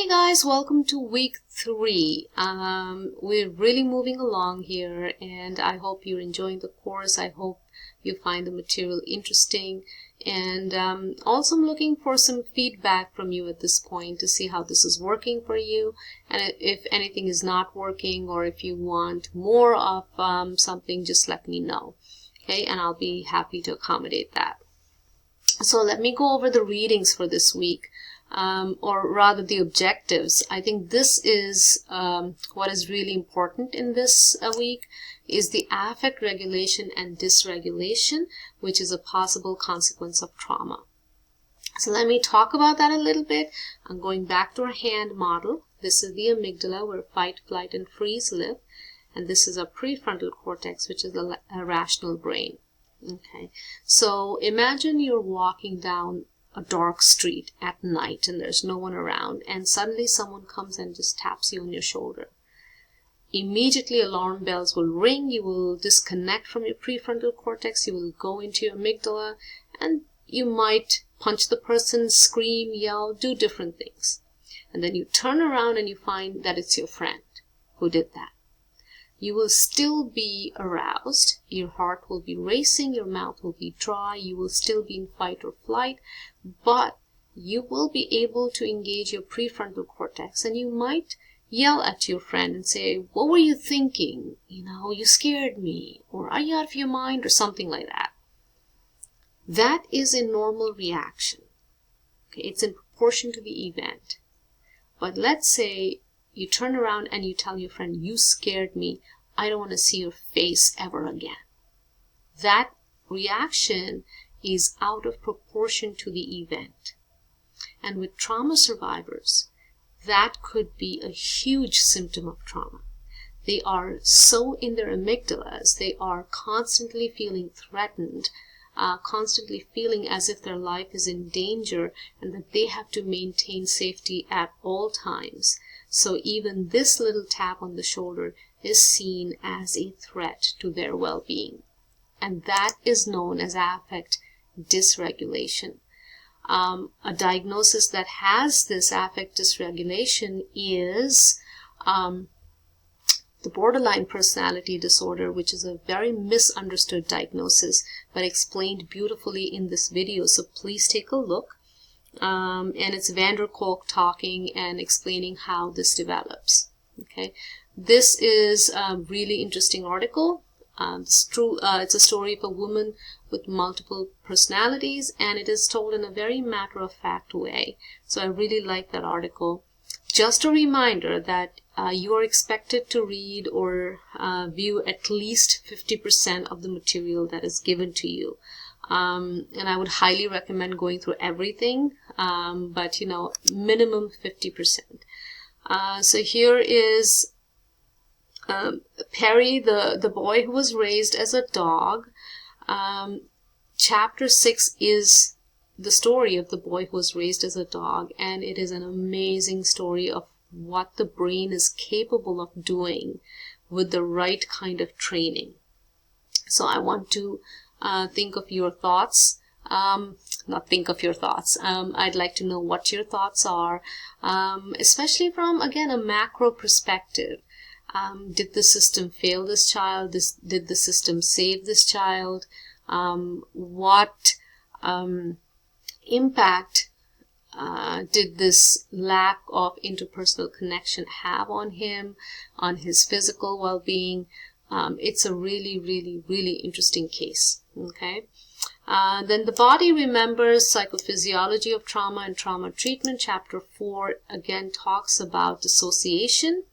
Hey guys, welcome to week 3. We're really moving along here, and I hope you're enjoying the course. I hope you find the material interesting, and also I'm looking for some feedback from you at this point to see how this is working for you, and if anything is not working, or if you want more of something, just let me know, okay, and I'll be happy to accommodate that. So let me go over the readings for this week. Or rather the objectives. I think this is what is really important in this week is the affect regulation and dysregulation, which is a possible consequence of trauma. So let me talk about that a little bit. I'm going back to our hand model. This is the amygdala where fight, flight, and freeze live. And this is our prefrontal cortex, which is a rational brain. Okay, so imagine you're walking down a dark street at night and there's no one around, and suddenly someone comes and just taps you on your shoulder. Immediately alarm bells will ring. You will disconnect from your prefrontal cortex. You will go into your amygdala, and you might punch the person, scream, yell, do different things. And then you turn around and you find that it's your friend who did that. You will still be aroused, your heart will be racing, your mouth will be dry, you will still be in fight or flight, but you will be able to engage your prefrontal cortex, and you might yell at your friend and say, "What were you thinking? You scared me," or "Are you out of your mind?" or something like that. That is a normal reaction. Okay, it's in proportion to the event. But let's say you turn around and you tell your friend, "You scared me. I don't want to see your face ever again." That reaction is out of proportion to the event. And with trauma survivors, that could be a huge symptom of trauma. They are so in their amygdalas, they are constantly feeling threatened, constantly feeling as if their life is in danger and that they have to maintain safety at all times. So even this little tap on the shoulder is seen as a threat to their well-being. And that is known as affect dysregulation. A diagnosis that has this affect dysregulation is the borderline personality disorder, which is a very misunderstood diagnosis, but explained beautifully in this video. So please take a look. And it's Van der Kolk talking and explaining how this develops. Okay, this is a really interesting article. It's true. It's a story of a woman with multiple personalities, and it is told in a very matter-of-fact way. So I really like that article. Just a reminder that you are expected to read or view at least 50% of the material that is given to you. And I would highly recommend going through everything, but minimum 50%. So here is Perry, the boy who was raised as a dog. Chapter 6 is the story of the boy who was raised as a dog, and it is an amazing story of what the brain is capable of doing with the right kind of training. So I want to think of your thoughts. Not think of your thoughts. I'd like to know what your thoughts are, especially from, again, a macro perspective. Did the system fail this child? Did the system save this child? What impact did this lack of interpersonal connection have on him, on his physical well-being? It's a really, really, really interesting case. Okay. Then the body remembers psychophysiology of trauma and trauma treatment. Chapter 4 again talks about dissociation,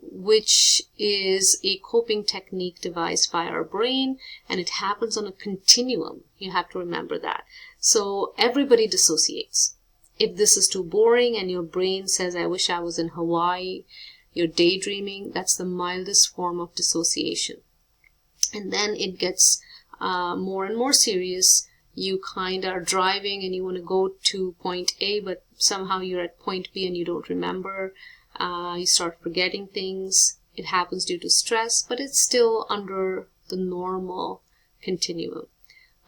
which is a coping technique devised by our brain, and it happens on a continuum. You have to remember that. So everybody dissociates. If this is too boring and your brain says, "I wish I was in Hawaii," you're daydreaming, that's the mildest form of dissociation. And then it gets more and more serious. You kind of are driving and you want to go to point A, but somehow you're at point B and you don't remember. You start forgetting things. It happens due to stress, but it's still under the normal continuum.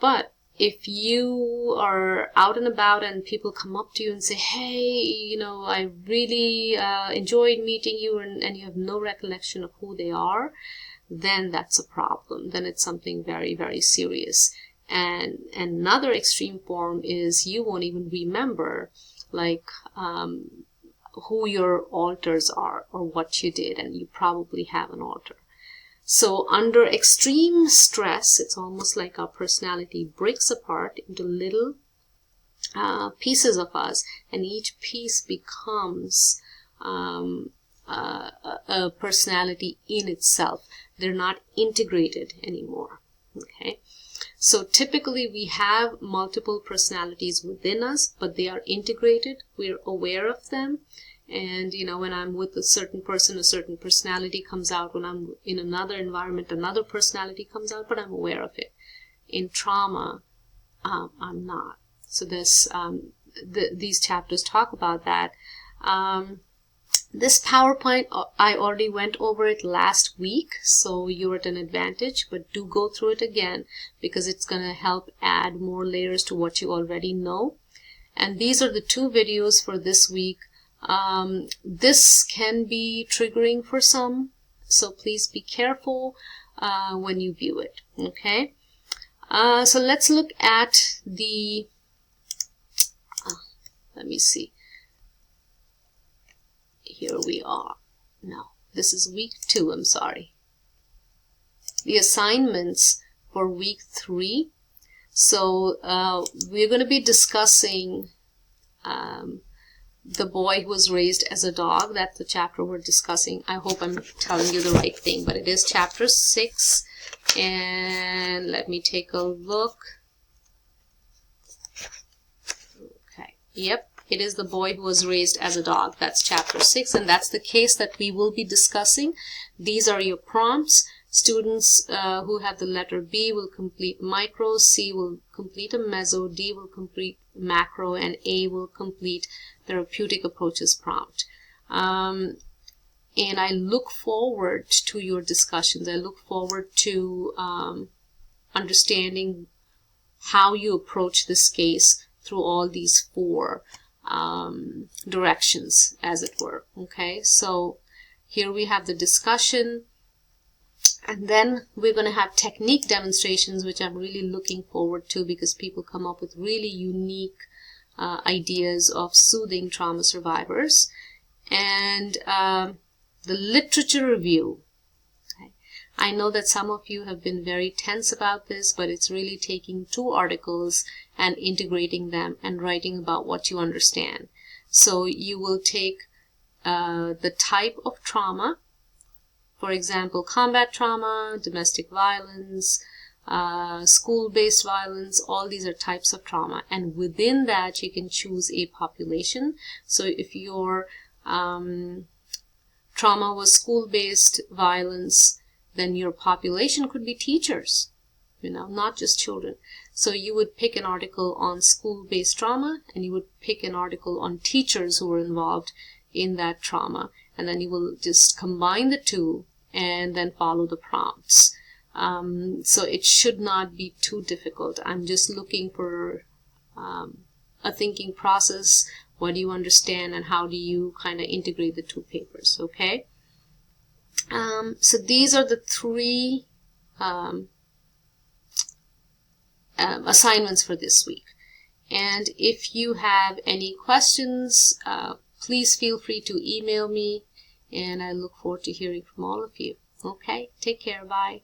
But if you are out and about and people come up to you and say, hey, I really enjoyed meeting you, and you have no recollection of who they are, then that's a problem. Then it's something very, very serious. And another extreme form is you won't even remember, like, who your alters are or what you did, and you probably have an alter. So under extreme stress, it's almost like our personality breaks apart into little pieces of us, and each piece becomes a personality in itself. They're not integrated anymore. Okay, so typically we have multiple personalities within us, but they are integrated. We're aware of them. And, when I'm with a certain person, a certain personality comes out. When I'm in another environment, another personality comes out, but I'm aware of it. In trauma, I'm not. So these chapters talk about that. This PowerPoint, I already went over it last week, so you're at an advantage, but do go through it again because it's going to help add more layers to what you already know. And these are the 2 videos for this week. This can be triggering for some, so please be careful when you view it. Okay, so let's look at the let me see, here we are. No, this is week 2, I'm sorry. The assignments for week 3. So we're going to be discussing the boy who was raised as a dog. That's the chapter we're discussing. I hope I'm telling you the right thing, but it is chapter 6. And let me take a look. Okay, yep, it is the boy who was raised as a dog. That's chapter 6, and that's the case that we will be discussing. These are your prompts. Students who have the letter B will complete micro, C will complete a meso, D will complete macro, and A will complete therapeutic approaches prompt. And I look forward to your discussions. I look forward to understanding how you approach this case through all these 4 directions, as it were. Okay, so here we have the discussion. And then we're going to have technique demonstrations, which I'm really looking forward to because people come up with really unique ideas of soothing trauma survivors. And the literature review. Okay. I know that some of you have been very tense about this, but it's really taking 2 articles and integrating them and writing about what you understand. So you will take the type of trauma. For example, combat trauma, domestic violence, school-based violence, all these are types of trauma. And within that, you can choose a population. So if your trauma was school-based violence, then your population could be teachers, not just children. So you would pick an article on school-based trauma, and you would pick an article on teachers who were involved in that trauma. And then you will just combine the 2 and then follow the prompts. So it should not be too difficult. I'm just looking for a thinking process. What do you understand, and how do you kind of integrate the 2 papers? Okay. So these are the 3 assignments for this week. And if you have any questions, please feel free to email me, and I look forward to hearing from all of you. Okay, take care, bye.